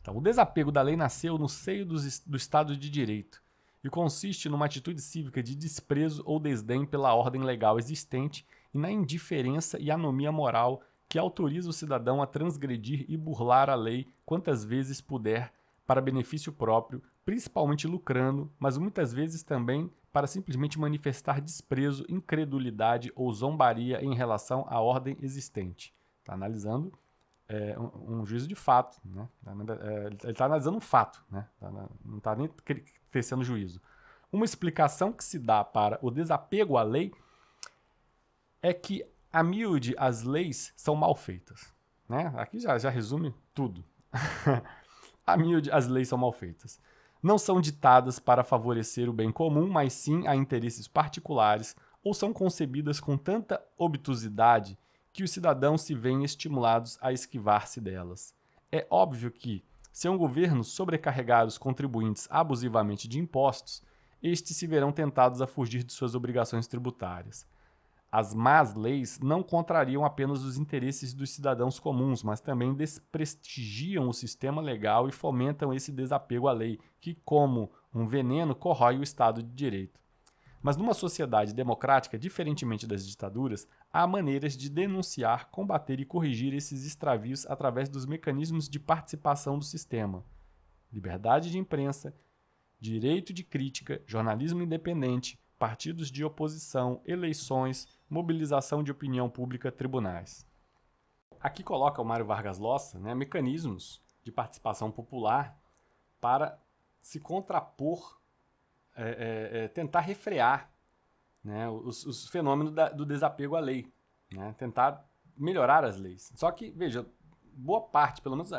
Então, o desapego da lei nasceu no seio do Estado de Direito e consiste numa atitude cívica de desprezo ou desdém pela ordem legal existente e na indiferença e anomia moral que autoriza o cidadão a transgredir e burlar a lei quantas vezes puder para benefício próprio, principalmente lucrando, mas muitas vezes também para simplesmente manifestar desprezo, incredulidade ou zombaria em relação à ordem existente. Está analisando um juízo de fato, né? Ele está analisando um fato, né? Não está nem tecendo juízo. Uma explicação que se dá para o desapego à lei é que, a miúde, as leis são mal feitas. Né? Aqui já resume tudo. A miúde, as leis são mal feitas. Não são ditadas para favorecer o bem comum, mas sim a interesses particulares, ou são concebidas com tanta obtusidade que os cidadãos se veem estimulados a esquivar-se delas. É óbvio que, se um governo sobrecarregar os contribuintes abusivamente de impostos, estes se verão tentados a fugir de suas obrigações tributárias. As más leis não contrariam apenas os interesses dos cidadãos comuns, mas também desprestigiam o sistema legal e fomentam esse desapego à lei, que, como um veneno, corrói o Estado de Direito. Mas numa sociedade democrática, diferentemente das ditaduras, há maneiras de denunciar, combater e corrigir esses extravios através dos mecanismos de participação do sistema. Liberdade de imprensa, direito de crítica, jornalismo independente, partidos de oposição, eleições, mobilização de opinião pública, tribunais. Aqui coloca o Mário Vargas Llosa, né, mecanismos de participação popular para se contrapor, tentar refrear, né, os fenômenos do desapego à lei, né, tentar melhorar as leis. Só que, veja, boa parte, pelo menos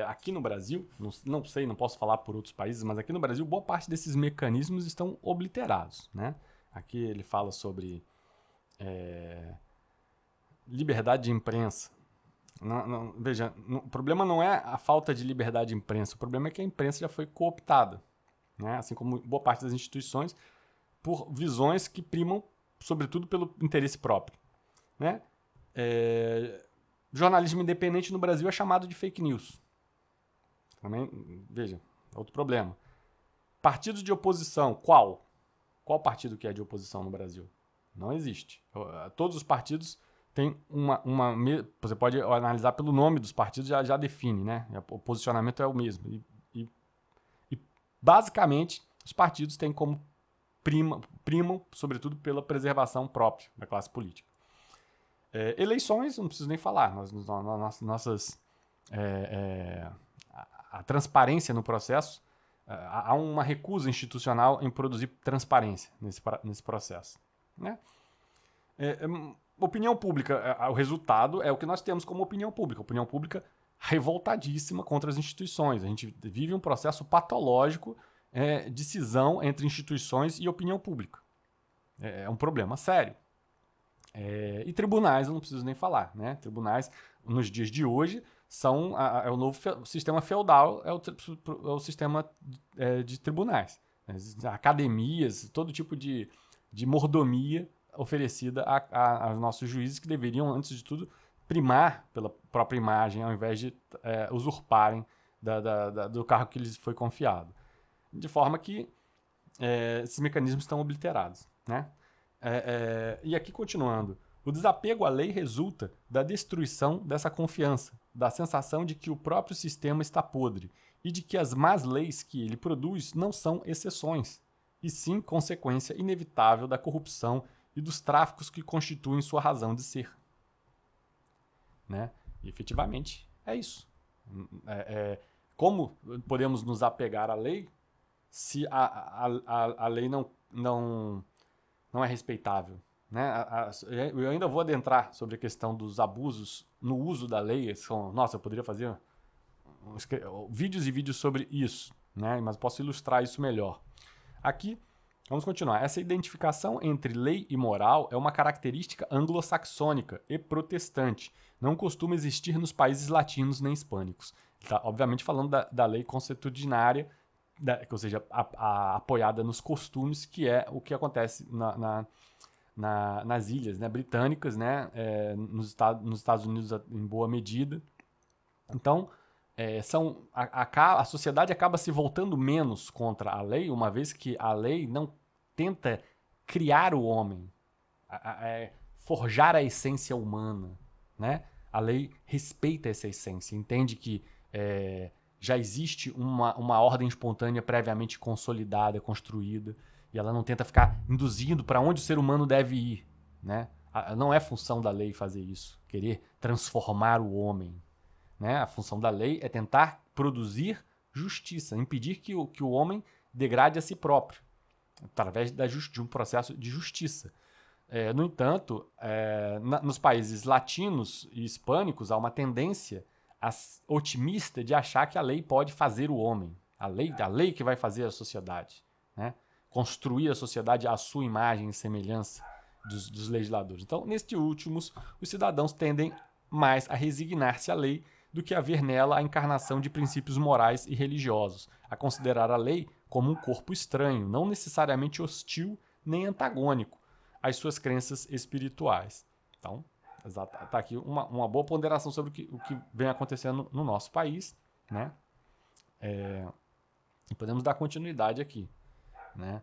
aqui no Brasil, não sei, não posso falar por outros países, mas aqui no Brasil, boa parte desses mecanismos estão obliterados. Né? Aqui ele fala sobre liberdade de imprensa. Veja, o problema não é a falta de liberdade de imprensa, o problema é que a imprensa já foi cooptada, né? Assim como boa parte das instituições, por visões que primam, sobretudo, pelo interesse próprio. Né? jornalismo independente no Brasil é chamado de fake news. Também, veja, outro problema. Partidos de oposição, qual? Qual partido que é de oposição no Brasil? Não existe. Todos os partidos têm você pode analisar pelo nome dos partidos, já define, né? O posicionamento é o mesmo. E basicamente, os partidos têm como primam, sobretudo, pela preservação própria da classe política. Eleições, não preciso nem falar. A transparência no processo, há uma recusa institucional em produzir transparência nesse processo. Né? Opinião pública, o resultado é o que nós temos como opinião pública. Opinião pública revoltadíssima contra as instituições. A gente vive um processo patológico de cisão entre instituições e opinião pública. É um problema sério. E tribunais, eu não preciso nem falar. Né? Tribunais, nos dias de hoje, é o novo sistema feudal, é o sistema de tribunais. Academias, todo tipo de mordomia oferecida aos nossos juízes, que deveriam, antes de tudo, primar pela própria imagem, ao invés de usurparem do cargo que lhes foi confiado. De forma que esses mecanismos estão obliterados. Né? E aqui, continuando, o desapego à lei resulta da destruição dessa confiança, da sensação de que o próprio sistema está podre e de que as más leis que ele produz não são exceções, e sim consequência inevitável da corrupção e dos tráficos que constituem sua razão de ser. Né? E, efetivamente, é isso. Como podemos nos apegar à lei se a lei não é respeitável? Né? Eu ainda vou adentrar sobre a questão dos abusos no uso da lei. Nossa, eu poderia fazer vídeos e vídeos sobre isso, né? Mas posso ilustrar isso melhor. Aqui, vamos continuar. Essa identificação entre lei e moral é uma característica anglo-saxônica e protestante. Não costuma existir nos países latinos nem hispânicos. Tá, obviamente, falando da lei consuetudinária, ou seja, apoiada nos costumes, que é o que acontece nas ilhas, né, britânicas, né, nos Estados Unidos em boa medida. Então, a sociedade acaba se voltando menos contra a lei, uma vez que a lei não tenta criar o homem, forjar a essência humana. Né? A lei respeita essa essência, entende que já existe uma ordem espontânea previamente consolidada, construída, e ela não tenta ficar induzindo para onde o ser humano deve ir. Né? Não é função da lei fazer isso, querer transformar o homem. Né? A função da lei é tentar produzir justiça, impedir que o homem degrade a si próprio, através de um processo de justiça. No entanto, nos países latinos e hispânicos, há uma tendência otimista de achar que a lei pode fazer o homem. A lei que vai fazer a sociedade. Né? Construir a sociedade à sua imagem e semelhança dos legisladores. Então, nestes últimos, os cidadãos tendem mais a resignar-se à lei do que a ver nela a encarnação de princípios morais e religiosos, a considerar a lei como um corpo estranho, não necessariamente hostil nem antagônico às suas crenças espirituais. Então, está aqui uma boa ponderação sobre o que vem acontecendo no nosso país, né? E podemos dar continuidade aqui, né?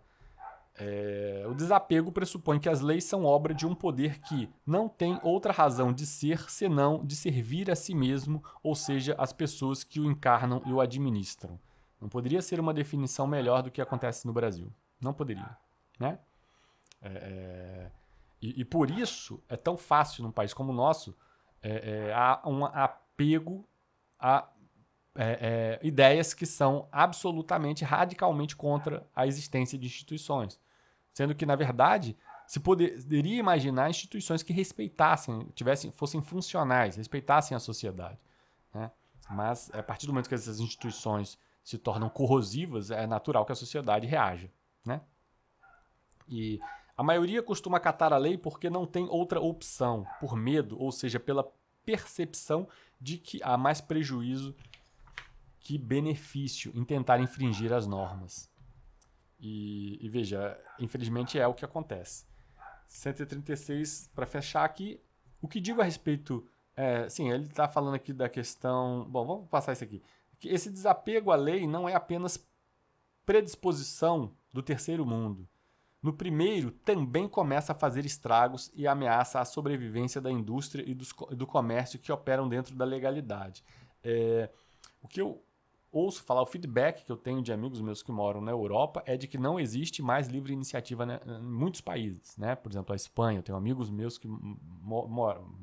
O desapego pressupõe que as leis são obra de um poder que não tem outra razão de ser senão de servir a si mesmo, ou seja, as pessoas que o encarnam e o administram. Não poderia ser uma definição melhor do que acontece no Brasil. Não poderia. Né? E por isso é tão fácil num país como o nosso há um apego a ideias que são absolutamente, radicalmente contra a existência de instituições. Sendo que, na verdade, se poderia imaginar instituições que respeitassem, fossem funcionais, respeitassem a sociedade. Né? Mas, a partir do momento que essas instituições se tornam corrosivas, é natural que a sociedade reaja. Né? E a maioria costuma acatar a lei porque não tem outra opção, por medo, ou seja, pela percepção de que há mais prejuízo que benefício em tentar infringir as normas. E veja, infelizmente é o que acontece. 136, para fechar aqui, o que digo a respeito Sim, ele está falando aqui da questão. Bom, vamos passar isso aqui. Que esse desapego à lei não é apenas predisposição do terceiro mundo. No primeiro, também começa a fazer estragos e ameaça a sobrevivência da indústria e do comércio que operam dentro da legalidade. O que eu ouço falar, o feedback que eu tenho de amigos meus que moram na Europa é de que não existe mais livre iniciativa, né, em muitos países, né? Por exemplo, a Espanha, eu tenho amigos meus que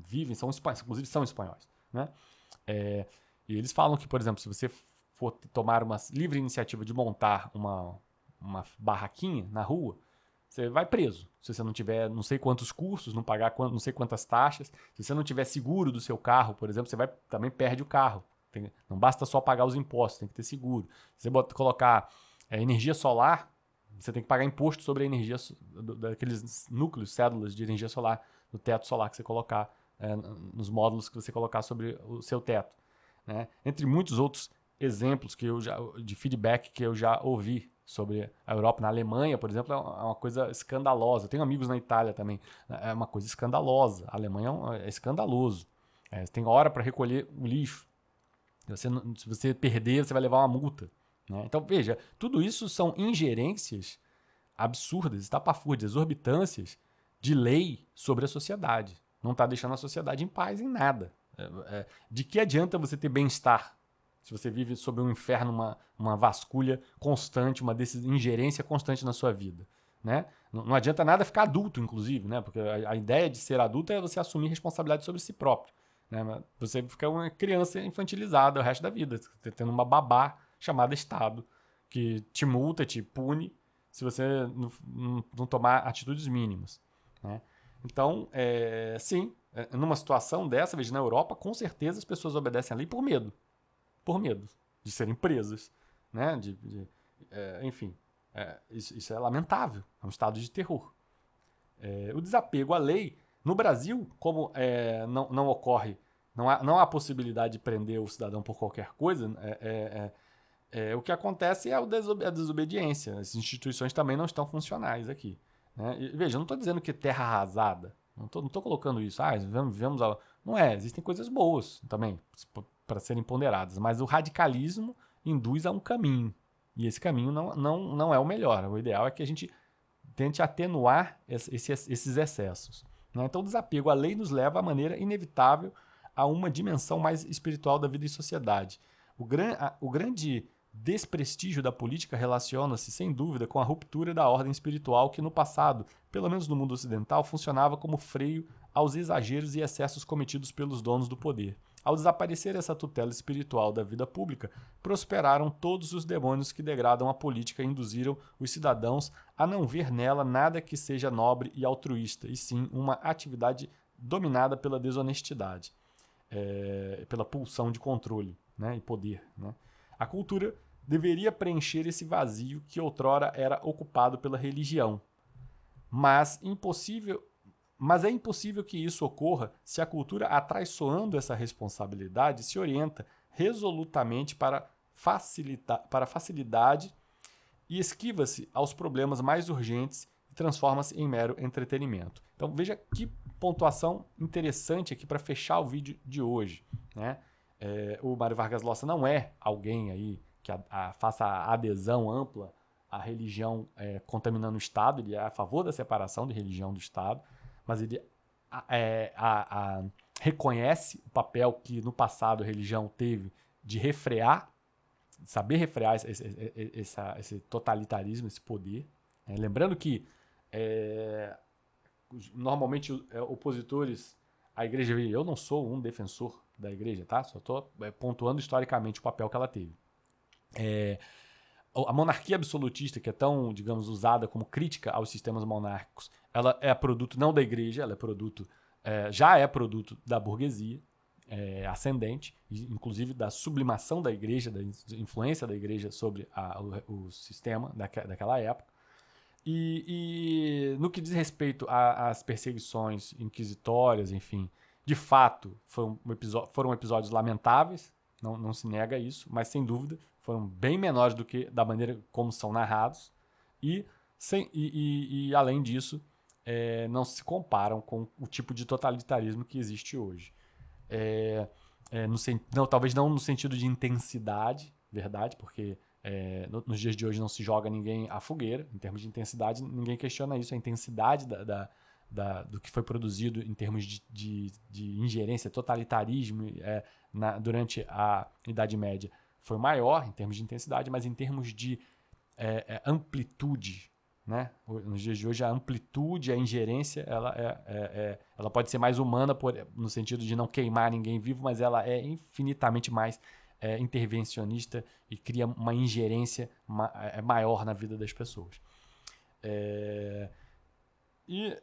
vivem, são espanhóis, inclusive são espanhóis, né? E eles falam que, por exemplo, se você for tomar uma livre iniciativa de montar uma barraquinha na rua, você vai preso. Se você não tiver não sei quantos cursos, não pagar não sei quantas taxas, se você não tiver seguro do seu carro, por exemplo, você também perde o carro. Não basta só pagar os impostos, tem que ter seguro. Se você colocar energia solar, você tem que pagar imposto sobre a energia daqueles núcleos, cédulas de energia solar, do teto solar que você colocar, nos módulos que você colocar sobre o seu teto. Né? Entre muitos outros exemplos de feedback que eu já ouvi sobre a Europa. Na Alemanha, por exemplo, é uma coisa escandalosa. Eu tenho amigos na Itália também. É uma coisa escandalosa. A Alemanha é escandaloso. Tem hora para recolher o lixo. Se você perder, você vai levar uma multa. Né? Então, veja, tudo isso são ingerências absurdas, estapafúrdias, exorbitâncias de lei sobre a sociedade. Não está deixando a sociedade em paz em nada. De que adianta você ter bem-estar se você vive sob um inferno, uma vasculha constante, uma ingerência constante na sua vida? Né? Não adianta nada ficar adulto, inclusive, né? Porque a ideia de ser adulto é você assumir responsabilidade sobre si próprio. Né? Você fica uma criança infantilizada o resto da vida, tendo uma babá chamada Estado, que te multa, te pune, se você não tomar atitudes mínimas. Né? Então, sim, numa situação dessa, veja, na Europa, com certeza as pessoas obedecem à lei por medo. Por medo de serem presas. Né? Enfim, isso é lamentável. É um estado de terror. O desapego à lei, no Brasil, como não ocorre, não há possibilidade de prender o cidadão por qualquer coisa, o que acontece é a desobediência. As instituições também não estão funcionais aqui. Né? E, veja, eu não estou dizendo que terra arrasada. Não estou colocando isso. Vivemos. Não é, existem coisas boas também para serem ponderadas. Mas o radicalismo induz a um caminho. E esse caminho não é o melhor. O ideal é que a gente tente atenuar esses excessos. Né? Então, o desapego à lei nos leva à maneira inevitável a uma dimensão mais espiritual da vida em sociedade. O grande desprestígio da política relaciona-se, sem dúvida, com a ruptura da ordem espiritual que, no passado, pelo menos no mundo ocidental, funcionava como freio aos exageros e excessos cometidos pelos donos do poder. Ao desaparecer essa tutela espiritual da vida pública, prosperaram todos os demônios que degradam a política e induziram os cidadãos a não ver nela nada que seja nobre e altruísta, e sim uma atividade dominada pela desonestidade, pela pulsão de controle, né, e poder. Né? A cultura deveria preencher esse vazio que outrora era ocupado pela religião. Mas é impossível que isso ocorra se a cultura, atraiçoando essa responsabilidade, se orienta resolutamente para facilidade e esquiva-se aos problemas mais urgentes e transforma-se em mero entretenimento. Então veja que pontuação interessante aqui para fechar o vídeo de hoje. Né? O Mário Vargas Llosa não é alguém aí que faça a adesão ampla à religião contaminando o Estado, ele é a favor da separação de religião do Estado, mas ele reconhece o papel que no passado a religião teve de refrear, saber refrear esse totalitarismo, esse poder. Lembrando que normalmente opositores à igreja, eu não sou um defensor da igreja, tá? Só estou pontuando historicamente o papel que ela teve. A monarquia absolutista, que é tão, digamos, usada como crítica aos sistemas monárquicos, ela é produto não da igreja, ela é produto, já é produto da burguesia ascendente, inclusive da sublimação da igreja, da influência da igreja sobre o sistema daquela época. E no que diz respeito às perseguições inquisitórias, enfim, de fato foram episódios lamentáveis, não se nega isso, mas sem dúvida foram bem menores do que da maneira como são narrados e além disso não se comparam com o tipo de totalitarismo que existe hoje. Não, talvez não no sentido de intensidade, verdade, porque nos dias de hoje não se joga ninguém à fogueira. Em termos de intensidade, ninguém questiona isso. A intensidade do que foi produzido em termos de ingerência, totalitarismo durante a Idade Média foi maior em termos de intensidade, mas em termos de amplitude, né? Nos dias de hoje, a amplitude, a ingerência, ela pode ser mais humana no sentido de não queimar ninguém vivo, mas ela é infinitamente mais intervencionista e cria uma ingerência maior na vida das pessoas.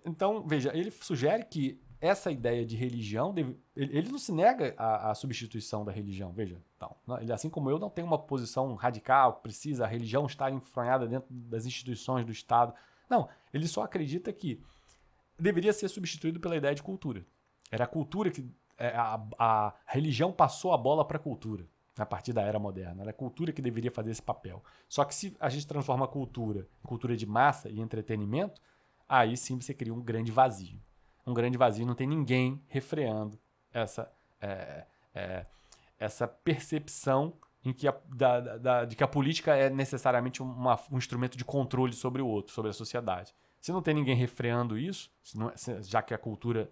Então, veja, ele sugere que essa ideia de religião, ele não se nega à substituição da religião, veja. Então, ele, assim como eu, não tem uma posição radical, precisa a religião estar enfronhada dentro das instituições do Estado. Não, ele só acredita que deveria ser substituído pela ideia de cultura. Era a cultura que... a religião passou a bola para a cultura, a partir da era moderna. Era a cultura que deveria fazer esse papel. Só que se a gente transforma a cultura em cultura de massa e entretenimento, aí sim você cria um grande vazio. Um grande vazio, não tem ninguém refreando essa percepção em que de que a política é necessariamente um instrumento de controle sobre o outro, sobre a sociedade. Se não tem ninguém refreando isso, já que a cultura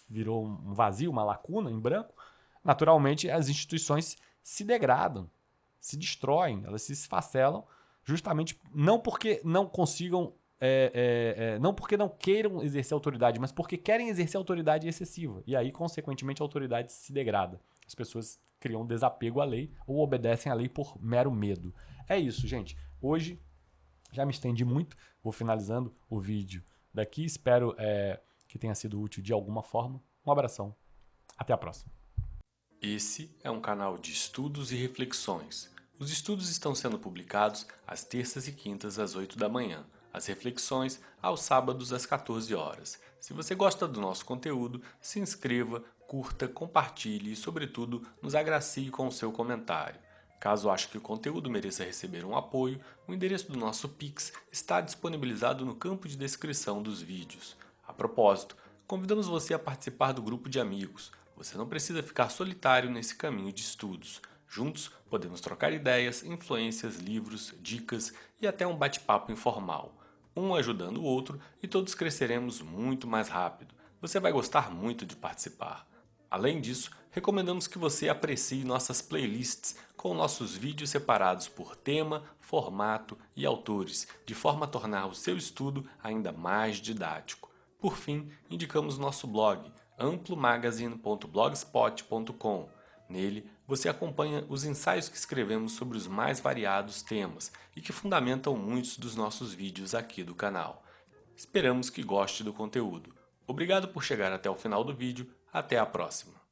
virou um vazio, uma lacuna em branco, naturalmente as instituições se degradam, se destroem, elas se esfacelam, justamente não porque não consigam não porque não queiram exercer autoridade, mas porque querem exercer autoridade excessiva. E aí, consequentemente, a autoridade se degrada. As pessoas criam um desapego à lei ou obedecem à lei por mero medo. É isso, gente. Hoje, já me estendi muito. Vou finalizando o vídeo daqui. Espero que tenha sido útil de alguma forma. Um abração. Até a próxima. Esse é um canal de estudos e reflexões. Os estudos estão sendo publicados às terças e quintas às 8 da manhã. As reflexões aos sábados às 14 horas. Se você gosta do nosso conteúdo, se inscreva, curta, compartilhe e, sobretudo, nos agracie com o seu comentário. Caso ache que o conteúdo mereça receber um apoio, o endereço do nosso Pix está disponibilizado no campo de descrição dos vídeos. A propósito, convidamos você a participar do grupo de amigos. Você não precisa ficar solitário nesse caminho de estudos. Juntos, podemos trocar ideias, influências, livros, dicas e até um bate-papo informal. Um ajudando o outro e todos cresceremos muito mais rápido. Você vai gostar muito de participar. Além disso, recomendamos que você aprecie nossas playlists com nossos vídeos separados por tema, formato e autores, de forma a tornar o seu estudo ainda mais didático. Por fim, indicamos nosso blog, amplomagazine.blogspot.com. Nele, você acompanha os ensaios que escrevemos sobre os mais variados temas e que fundamentam muitos dos nossos vídeos aqui do canal. Esperamos que goste do conteúdo. Obrigado por chegar até o final do vídeo. Até a próxima!